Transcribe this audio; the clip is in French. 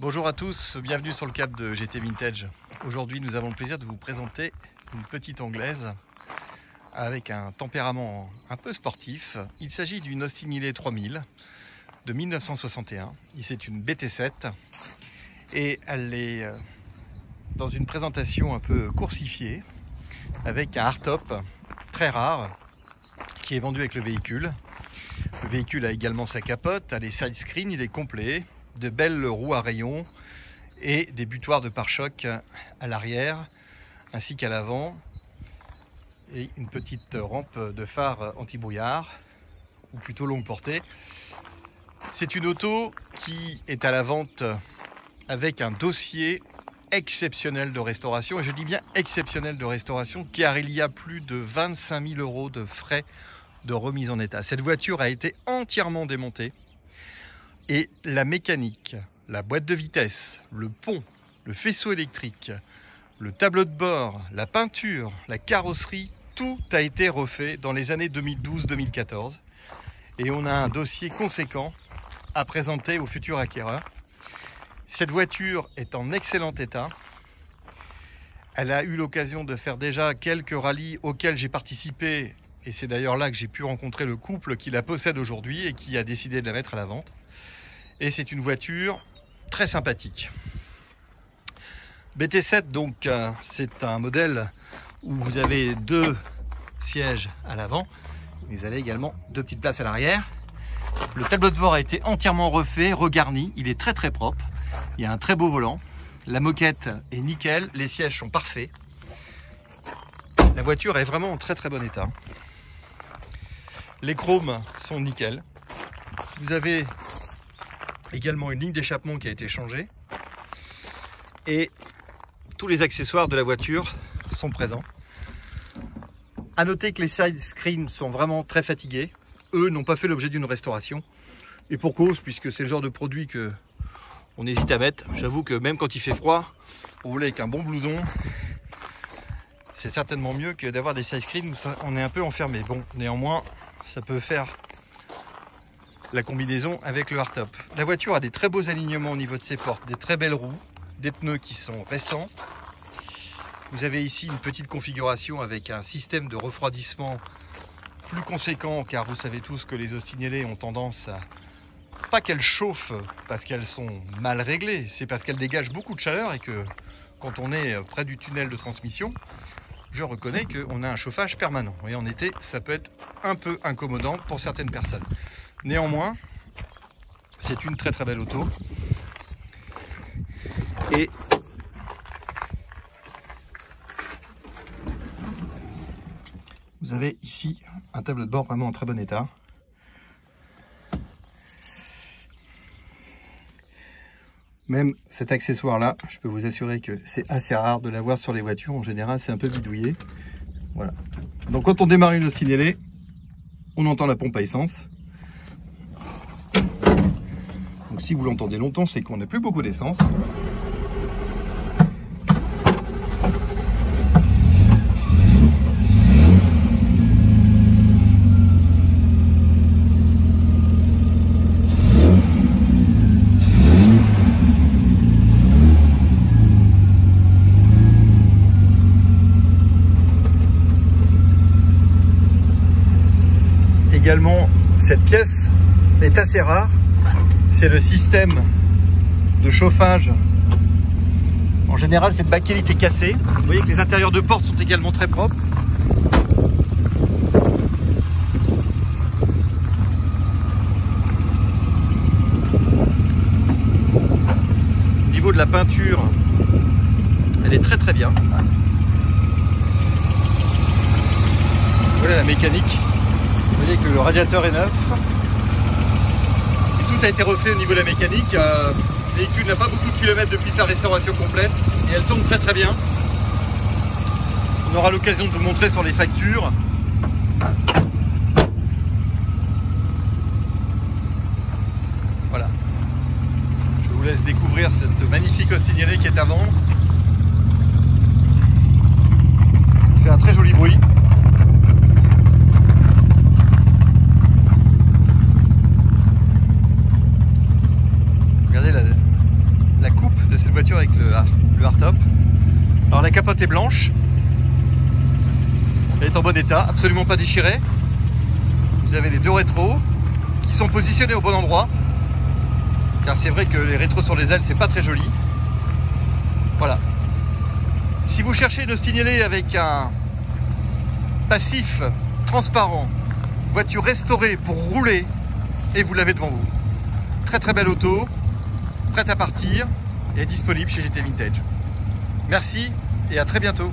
Bonjour à tous, bienvenue sur le cap de GT Vintage. Aujourd'hui nous avons le plaisir de vous présenter une petite anglaise avec un tempérament un peu sportif. Il s'agit d'une Austin Healey 3000 de 1961. C'est une BT7 et elle est dans une présentation un peu coursifiée avec un hardtop très rare qui est vendu avec le véhicule. Le véhicule a également sa capote, a les side screens, il est complet. De belles roues à rayons et des butoirs de pare-choc à l'arrière ainsi qu'à l'avant et une petite rampe de phare anti-brouillard ou plutôt longue portée. C'est une auto qui est à la vente avec un dossier exceptionnel de restauration, et je dis bien exceptionnel de restauration car il y a plus de 25 000 € de frais de remise en état. Cette voiture a été entièrement démontée. Et la mécanique, la boîte de vitesse, le pont, le faisceau électrique, le tableau de bord, la peinture, la carrosserie, tout a été refait dans les années 2012-2014. Et on a un dossier conséquent à présenter au futur acquéreur. Cette voiture est en excellent état. Elle a eu l'occasion de faire déjà quelques rallyes auxquels j'ai participé. Et c'est d'ailleurs là que j'ai pu rencontrer le couple qui la possède aujourd'hui et qui a décidé de la mettre à la vente. Et c'est une voiture très sympathique. BT7, donc, c'est un modèle où vous avez deux sièges à l'avant. Vous avez également deux petites places à l'arrière. Le tableau de bord a été entièrement refait, regarni. Il est très très propre. Il y a un très beau volant. La moquette est nickel. Les sièges sont parfaits. La voiture est vraiment en très très bon état. Les chromes sont nickel. Vous avez également une ligne d'échappement qui a été changée et tous les accessoires de la voiture sont présents. À noter que les side screens sont vraiment très fatigués. Eux n'ont pas fait l'objet d'une restauration et pour cause, puisque c'est le genre de produit que on hésite à mettre. J'avoue que même quand il fait froid, on roule avec un bon blouson. C'est certainement mieux que d'avoir des side screens où on est un peu enfermé. Bon, néanmoins, ça peut faire la combinaison avec le hardtop. La voiture a des très beaux alignements au niveau de ses portes, des très belles roues, des pneus qui sont récents. Vous avez ici une petite configuration avec un système de refroidissement plus conséquent, car vous savez tous que les Austin Healey ont tendance à pas qu'elles chauffent parce qu'elles sont mal réglées, c'est parce qu'elles dégagent beaucoup de chaleur et que quand on est près du tunnel de transmission, je reconnais qu'on a un chauffage permanent. Et en été, ça peut être un peu incommodant pour certaines personnes. Néanmoins, c'est une très très belle auto. Et vous avez ici un tableau de bord vraiment en très bon état. Même cet accessoire-là, je peux vous assurer que c'est assez rare de l'avoir sur les voitures. En général, c'est un peu bidouillé. Voilà. Donc quand on démarre une Austin Healey, on entend la pompe à essence. Donc si vous l'entendez longtemps, c'est qu'on n'a plus beaucoup d'essence. Également, cette pièce est assez rare. C'est le système de chauffage. En général, cette bakélite est cassée. Vous voyez que les intérieurs de porte sont également très propres. Au niveau de la peinture, elle est très très bien. Voilà la mécanique. Vous voyez que le radiateur est neuf. Et tout a été refait au niveau de la mécanique. Le véhicule n'a pas beaucoup de kilomètres depuis sa restauration complète et elle tourne très très bien. On aura l'occasion de vous montrer sur les factures. Voilà. Je vous laisse découvrir cette magnifique Austin Healey qui est à vendre. Il fait un très joli bruit. une voiture avec le hardtop. Alors la capote est blanche. Elle est en bon état, absolument pas déchirée. Vous avez les deux rétros qui sont positionnés au bon endroit. Car c'est vrai que les rétros sur les ailes, c'est pas très joli. Voilà. Si vous cherchez une Ostinelli avec un passif transparent, voiture restaurée pour rouler, et vous l'avez devant vous. Très très belle auto, prête à partir et disponible chez GT Vintage. Merci et à très bientôt.